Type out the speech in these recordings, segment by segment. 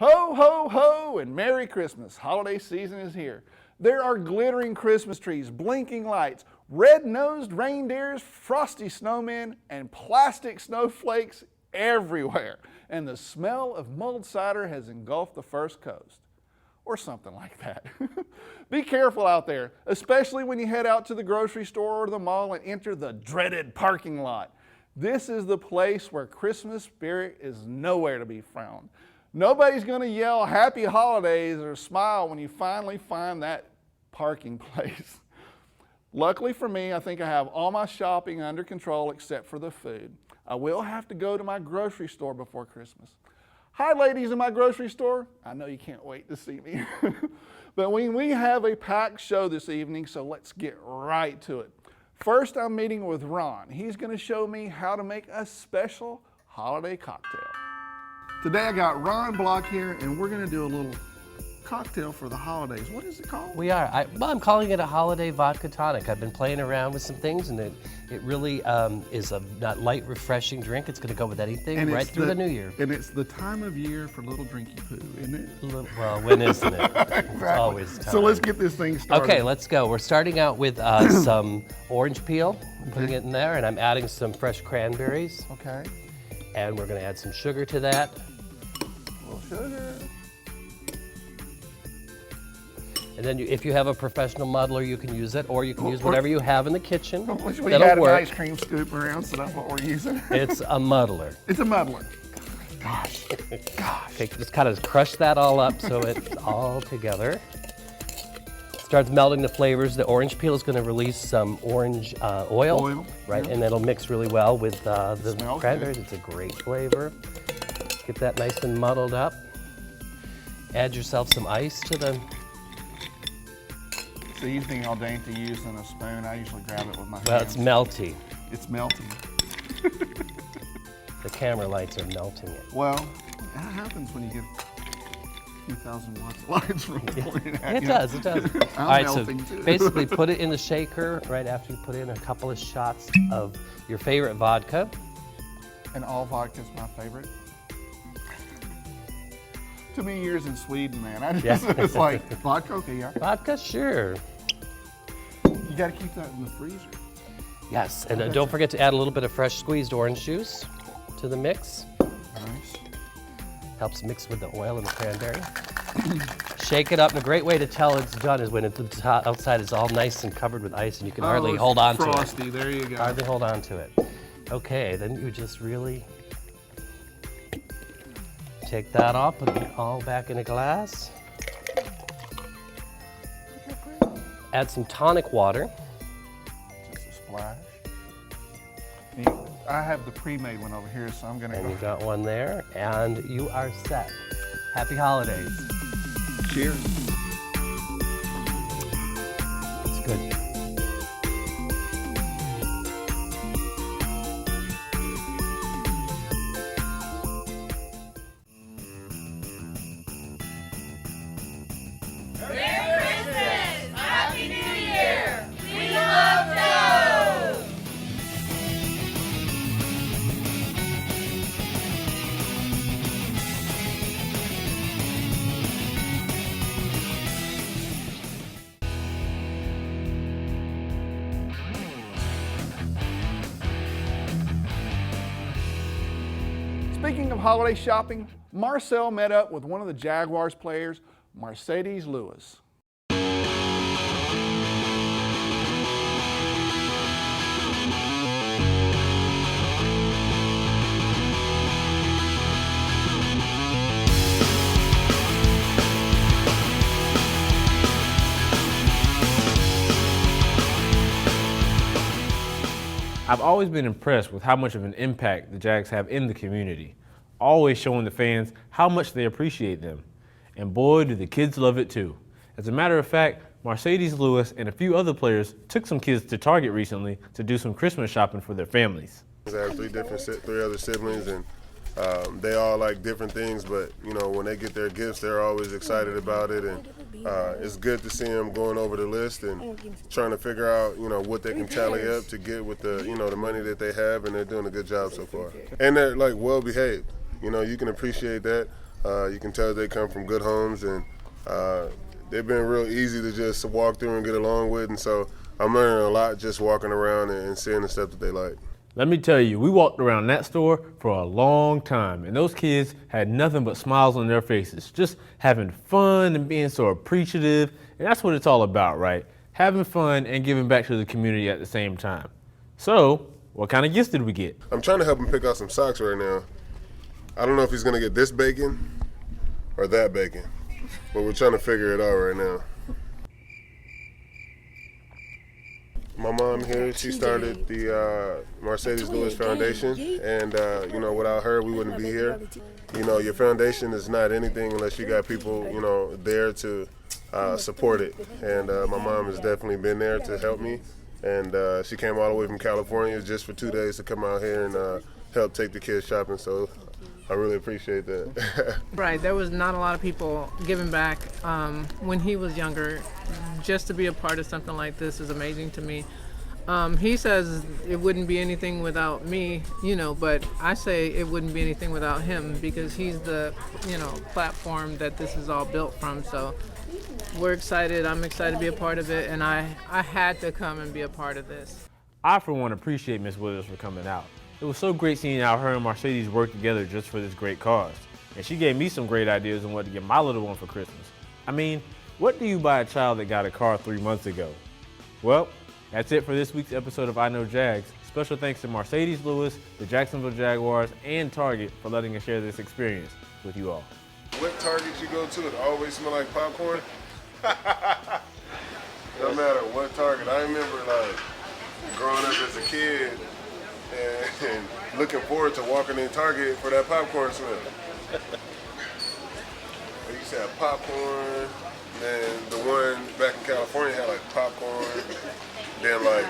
Ho, ho, ho, and Merry Christmas. Holiday season is here. There are glittering Christmas trees, blinking lights, red-nosed reindeers, frosty snowmen, and plastic snowflakes everywhere. And the smell of mulled cider has engulfed the first coast. Or something like that. Be careful out there, especially when you head out to the grocery store or the mall and enter the dreaded parking lot. This is the place where Christmas spirit is nowhere to be found. Nobody's going to yell happy holidays or smile when you finally find that parking place. Luckily for me, I think I have all my shopping under control except for the food. I will have to go to my grocery store before Christmas. Hi ladies in my grocery store. I know you can't wait to see me. But we have a packed show this evening, so let's get right to it. First, I'm meeting with Ron. He's going to show me how to make a special holiday cocktail. Today I got Ron Block here, and we're going to do a little cocktail for the holidays. What is it called? We are. I'm calling it a holiday vodka tonic. I've been playing around with some things, and it really is a not light, refreshing drink. It's going to go with anything and right through the new year. And it's the time of year for little drinky poo, isn't it? Well, when isn't it? Exactly. It's always time. So let's get this thing started. Okay, let's go. We're starting out with some orange peel, putting it in there, and I'm adding some fresh cranberries. Okay. And we're going to add some sugar to that. A little sugar. And then if you have a professional muddler, you can use it, or you can use whatever you have in the kitchen. We had an ice cream scoop around, so that's what we're using. It's a muddler. It's a muddler. Gosh. Okay, just kind of crush that all up so it's all together. Starts melting the flavors. The orange peel is going to release some orange oil, right? Yeah. And it'll mix really well with the cranberries. It's a great flavor. Get that nice and muddled up. Add yourself some ice to the... So you think all dainty using a spoon? I usually grab it with my hands. Well, it's melty. It's melting. The camera lights are melting it. Well, that happens when you get a few thousand watts of lights from pointing at you. It does. I'm all right, melting so too. basically put it in the shaker right after you put in a couple of shots of your favorite vodka. And all vodka is my favorite. Too many years in Sweden, man. It's like, vodka, okay, yeah. Vodka, sure. You got to keep that in the freezer. Yes, and don't forget to add a little bit of fresh squeezed orange juice to the mix. Nice. Helps mix with the oil and the cranberry. Shake it up, and a great way to tell it's done is when the outside is all nice and covered with ice and you can hardly hold on to it. Frosty, there you go. Hardly hold on to it. Okay, then you just really take that off, put it all back in a glass. Add some tonic water. Just a splash. I have the pre-made one over here, so I'm gonna And you got one there, and you are set. Happy holidays. Cheers. It's good. Speaking of holiday shopping, Marcel met up with one of the Jaguars players, Marcedes Lewis. I've always been impressed with how much of an impact the Jags have in the community, always showing the fans how much they appreciate them. And boy, do the kids love it too. As a matter of fact, Marcedes Lewis and a few other players took some kids to Target recently to do some Christmas shopping for their families. I have three other siblings, and they all like different things, but you know, when they get their gifts, they're always excited about it, and it's good to see them going over the list and trying to figure out, you know, what they can tally up to get with the, you know, the money that they have, and they're doing a good job so far. And they're like well behaved. You know, you can appreciate that. You can tell they come from good homes, and they've been real easy to just walk through and get along with. And so I'm learning a lot just walking around and seeing the stuff that they like. Let me tell you, we walked around that store for a long time, and those kids had nothing but smiles on their faces, just having fun and being so appreciative. And that's what it's all about, right? Having fun and giving back to the community at the same time. So, what kind of gifts did we get? I'm trying to help him pick out some socks right now. I don't know if he's gonna get this bacon or that bacon, but we're trying to figure it out right now. My mom here, she started the Marcedes Lewis Foundation, and you know, without her, we wouldn't be here. You know, your foundation is not anything unless you got people, you know, there to support it. And my mom has definitely been there to help me, and she came all the way from California just for 2 days to come out here and help take the kids shopping. So I really appreciate that. Right, there was not a lot of people giving back when he was younger. Just to be a part of something like this is amazing to me. He says it wouldn't be anything without me, you know, but I say it wouldn't be anything without him because he's the, you know, platform that this is all built from. So we're excited. I'm excited to be a part of it, and I had to come and be a part of this. I, for one, appreciate Miss Williams for coming out. It was so great seeing how her and Marcedes work together just for this great cause. And she gave me some great ideas on what to get my little one for Christmas. I mean, what do you buy a child that got a car 3 months ago? Well, that's it for this week's episode of I Know Jags. Special thanks to Marcedes Lewis, the Jacksonville Jaguars, and Target for letting us share this experience with you all. What Target you go to, it always smell like popcorn. No matter what Target. I remember like growing up as a kid and looking forward to walking in Target for that popcorn smell. We used to have popcorn, then the one back in California had like popcorn, then like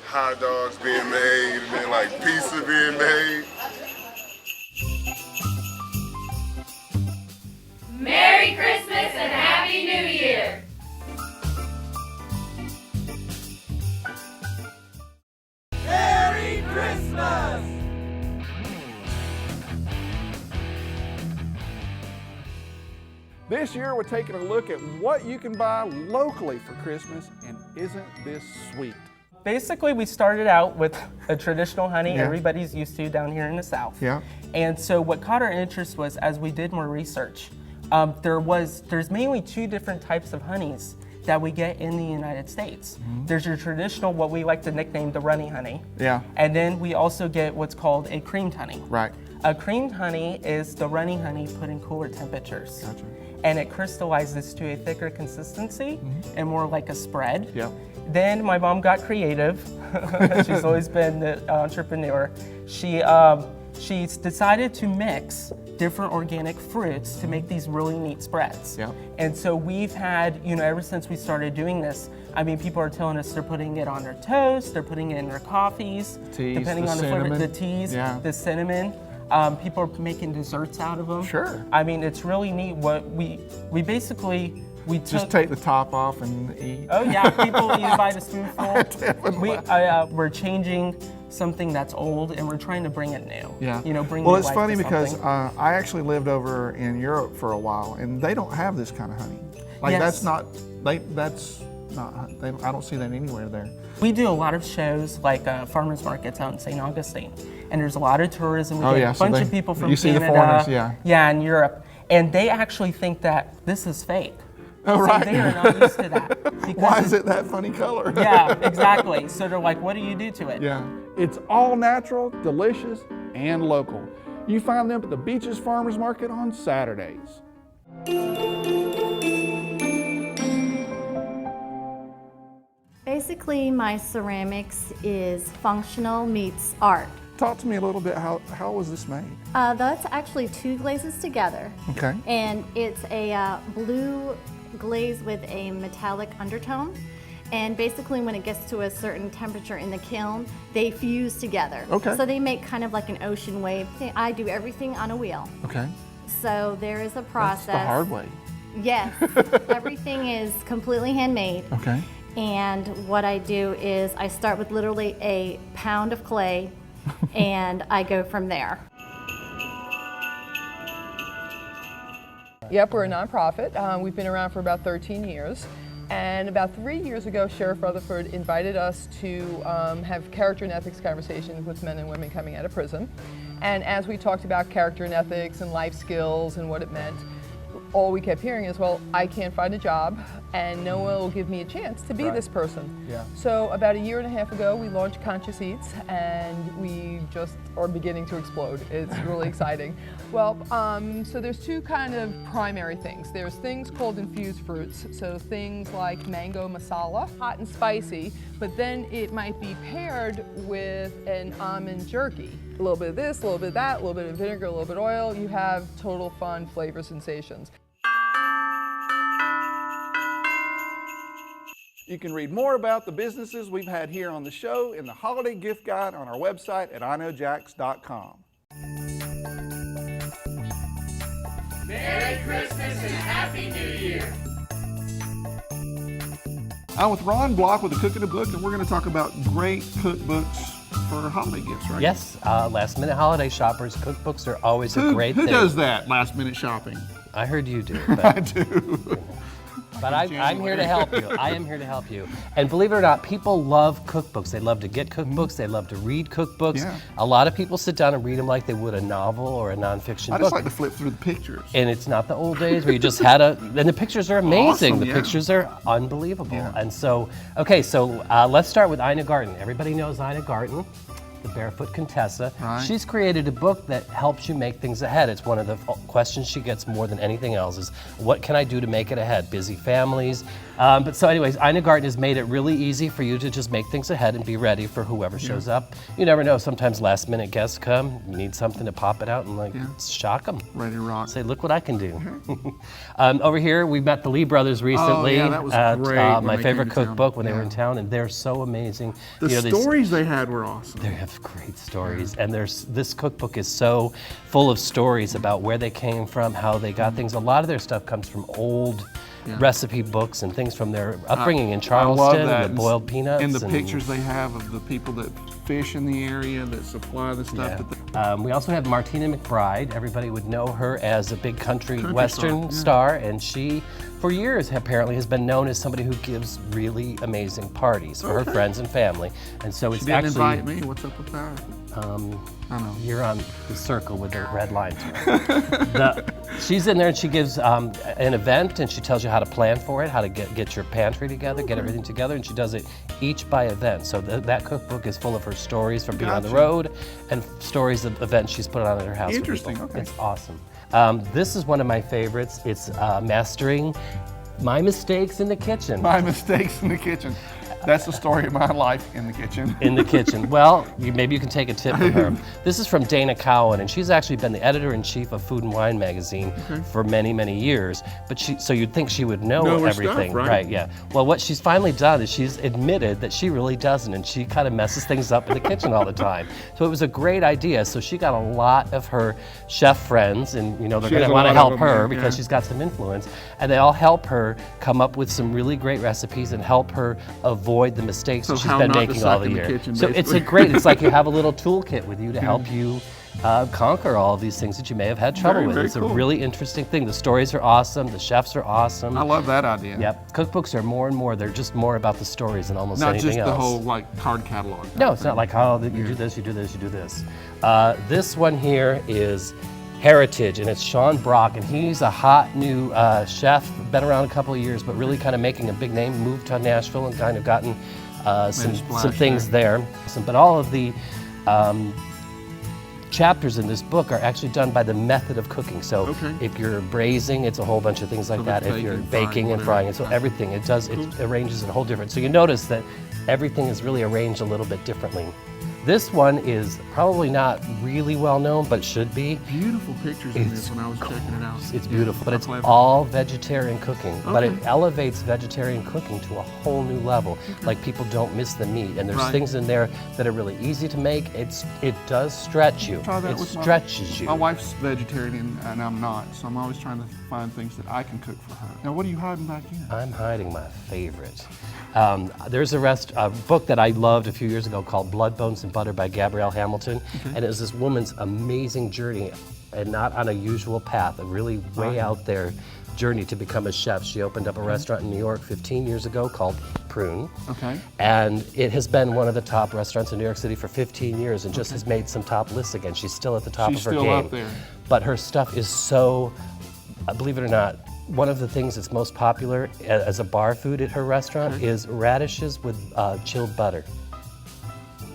hot dogs being made, and then like pizza being made. Merry Christmas and Happy New Year! Merry Christmas! This year we're taking a look at what you can buy locally for Christmas, and isn't this sweet? Basically, we started out with a traditional honey everybody's used to down here in the South. Yeah. And so what caught our interest was, as we did more research, there's mainly 2 different types of honeys that we get in the United States. Mm-hmm. There's your traditional, what we like to nickname the runny honey. Yeah. And then we also get what's called a creamed honey. Right. A creamed honey is the runny honey put in cooler temperatures. Gotcha. And it crystallizes to a thicker consistency and more like a spread. Yeah. Then my mom got creative. She's always been the entrepreneur. She decided to mix different organic fruits to make these really neat spreads. Yeah. And so we've had, you know, ever since we started doing this, I mean, people are telling us they're putting it on their toast, they're putting it in their coffees, Teas, depending the on the flavor, cinnamon. the teas, Yeah. the cinnamon. People are making desserts out of them. Sure. I mean, it's really neat. What we basically took. Just take the top off and eat. Oh yeah, people eat by the spoonful. Definitely. We're changing something that's old and we're trying to bring it new. Yeah. You know, bring Well, new it's life funny to because something. I actually lived over in Europe for a while, and they don't have this kind of honey. Like Yes. I don't see that anywhere there. We do a lot of shows like farmers markets out in St. Augustine, and there's a lot of tourism. We Oh, get yeah, a so bunch of people from you see the Canada, foreigners, yeah. yeah, in Europe, and they actually think that this is fake. Oh, So right. they are not used to that. Because Why is it that funny color? Yeah, exactly. So they're like, what do you do to it? Yeah. It's all natural, delicious, and local. You find them at the Beaches Farmers Market on Saturdays. Basically, my ceramics is functional meets art. Talk to me a little bit, how was this made? That's actually 2 glazes together. Okay. And it's a blue glaze with a metallic undertone. And basically when it gets to a certain temperature in the kiln, they fuse together. Okay. So they make kind of like an ocean wave. I do everything on a wheel. Okay. So there is a process. That's the hard way. Yes. Everything is completely handmade. Okay. And what I do is I start with literally a pound of clay and I go from there. Yep, we're a nonprofit. We've been around for about 13 years. And about 3 years ago, Sheriff Rutherford invited us to have character and ethics conversations with men and women coming out of prison. And as we talked about character and ethics and life skills and what it meant, all we kept hearing is, well, I can't find a job and no one will give me a chance to be this person. Yeah. So about 1.5 years ago, we launched Conscious Eats and we just are beginning to explode. It's really exciting. Well, so there's two kind of primary things. There's things called infused fruits, so things like mango masala, hot and spicy, but then it might be paired with an almond jerky. A little bit of this, a little bit of that, a little bit of vinegar, a little bit of oil. You have total fun flavor sensations. You can read more about the businesses we've had here on the show in the holiday gift guide on our website at iknowjax.com. Merry Christmas and Happy New Year. I'm with Ron Block with the Cook in a Book, and we're going to talk about great cookbooks for holiday gifts, right? Yes, last minute holiday shoppers, cookbooks are always a great thing. Who does that, last minute shopping? I heard you do. But I do. But I'm here to help you. I am here to help you. And believe it or not, people love cookbooks. They love to get cookbooks. They love to read cookbooks. Yeah. A lot of people sit down and read them like they would a novel or a nonfiction book. I just like to flip through the pictures. And it's not the old days where you just had a, and the pictures are amazing. Awesome, The yeah. pictures are unbelievable. Yeah. And so, okay, so let's start with Ina Garten. Everybody knows Ina Garten, the Barefoot Contessa. Right. She's created a book that helps you make things ahead. It's one of the questions she gets more than anything else is, what can I do to make it ahead? Busy families. But so anyways, Ina Garten has made it really easy for you to just make things ahead and be ready for whoever shows up. You never know, sometimes last minute guests come, you need something to pop it out and like shock them. Ready to rock. Say, look what I can do. Over here, we met the Lee brothers recently that was at great when my they favorite came to town. cookbook when they were in town, and they're so amazing. The You know, stories they had were awesome. they have great stories, and this cookbook is so full of stories about where they came from, how they got things. A lot of their stuff comes from old recipe books and things from their upbringing in Charleston with boiled peanuts. And the pictures they have of the people that fish in the area that supply the stuff. We also have Martina McBride. Everybody would know her as a big country western star, and she, for years, apparently has been known as somebody who gives really amazing parties for her friends and family. And so it's She didn't actually invite me. What's up with that? I don't know. you're on the circle with the red lines. She's in there and she gives an event and she tells you how to plan for it, how to get your pantry together, get everything together, and she does it each by event. So that cookbook is full of her stories from being on the road and stories of events she's put on at her house. Interesting, with people. okay. It's awesome. This is one of my favorites. It's Mastering My Mistakes in the Kitchen. My mistakes in the kitchen. That's the story of my life in the kitchen. In the kitchen. Well, maybe you can take a tip from her. This is from Dana Cowan, and she's actually been the editor-in-chief of Food and Wine magazine for many, many years. But so you'd think she would know her everything, stuff, right? Yeah. Well, what she's finally done is she's admitted that she really doesn't, and she kind of messes things up in the kitchen all the time. So it was a great idea. So she got a lot of her chef friends, and they're going to want to help her because she's got some influence, and they all help her come up with some really great recipes and help her avoid the mistakes that she's been making all the year. So it's like you have a little toolkit with you to help you conquer all of these things that you may have had trouble with. It's a really interesting thing. The stories are awesome. The chefs are awesome. I love that idea. Yep. Cookbooks are more and more. They're just more about the stories than almost anything else. Not just the whole card catalog. No, it's not like, you do this, you do this, you do this. This one here is Heritage, and it's Sean Brock, and he's a hot new chef, been around a couple of years, but really kind of making a big name, moved to Nashville and kind of gotten some things there. But all of the chapters in this book are actually done by the method of cooking. So if you're braising, it's a whole bunch of things like that. If you're baking and frying, so everything, it arranges it a whole different. So you notice that everything is really arranged a little bit differently. This one is probably not really well known, but should be. Beautiful pictures in this when I was checking it out. It's beautiful, but it's all vegetarian cooking. But it elevates vegetarian cooking to a whole new level. Like people don't miss the meat, and there's things in there that are really easy to make. It does stretch you. It stretches you. My wife's vegetarian and I'm not, so I'm always trying to find things that I can cook for her. Now, what are you hiding back in? I'm hiding my favorite. There's a book that I loved a few years ago called Blood, Bones, and Butter by Gabrielle Hamilton, and it was this woman's amazing journey and not on a usual path, a really way out there journey to become a chef. She opened up a restaurant in New York 15 years ago called Prune. Okay. And it has been one of the top restaurants in New York City for 15 years and just has made some top lists again. She's still at the top She's of her still game. up there. But her stuff is so, believe it or not, one of the things that's most popular as a bar food at her restaurant is radishes with chilled butter.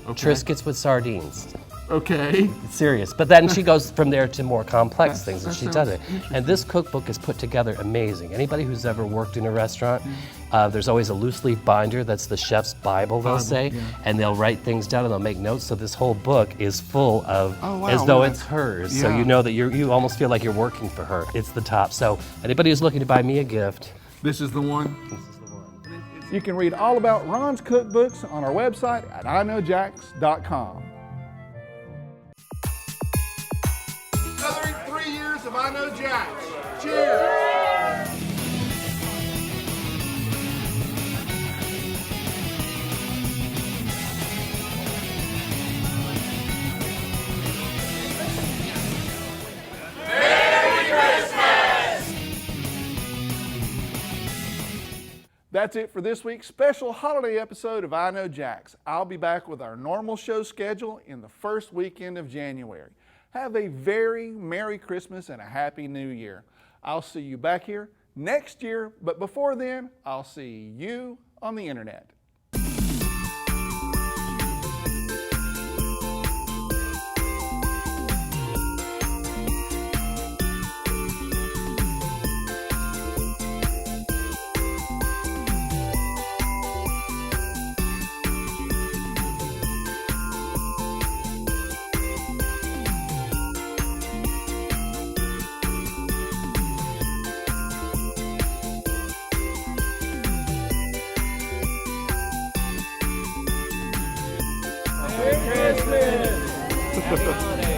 Triscuits with sardines. Okay. Serious. But then she goes from there to more complex things, and she does it. And this cookbook is put together amazing. Anybody who's ever worked in a restaurant, there's always a loose leaf binder that's the chef's Bible, they'll say, and they'll write things down and they'll make notes. So this whole book is full of, as though it's hers. So you know that you almost feel like you're working for her. It's the top. So anybody who's looking to buy me a gift, This is the one. You can read all about Ron's cookbooks on our website at iknowjax.com. Another 3 years of I Know Jax. Cheers! That's it for this week's special holiday episode of I Know Jax. I'll be back with our normal show schedule in the first weekend of January. Have a very Merry Christmas and a Happy New Year. I'll see you back here next year, but before then, I'll see you on the internet. Merry Christmas! Happy holidays!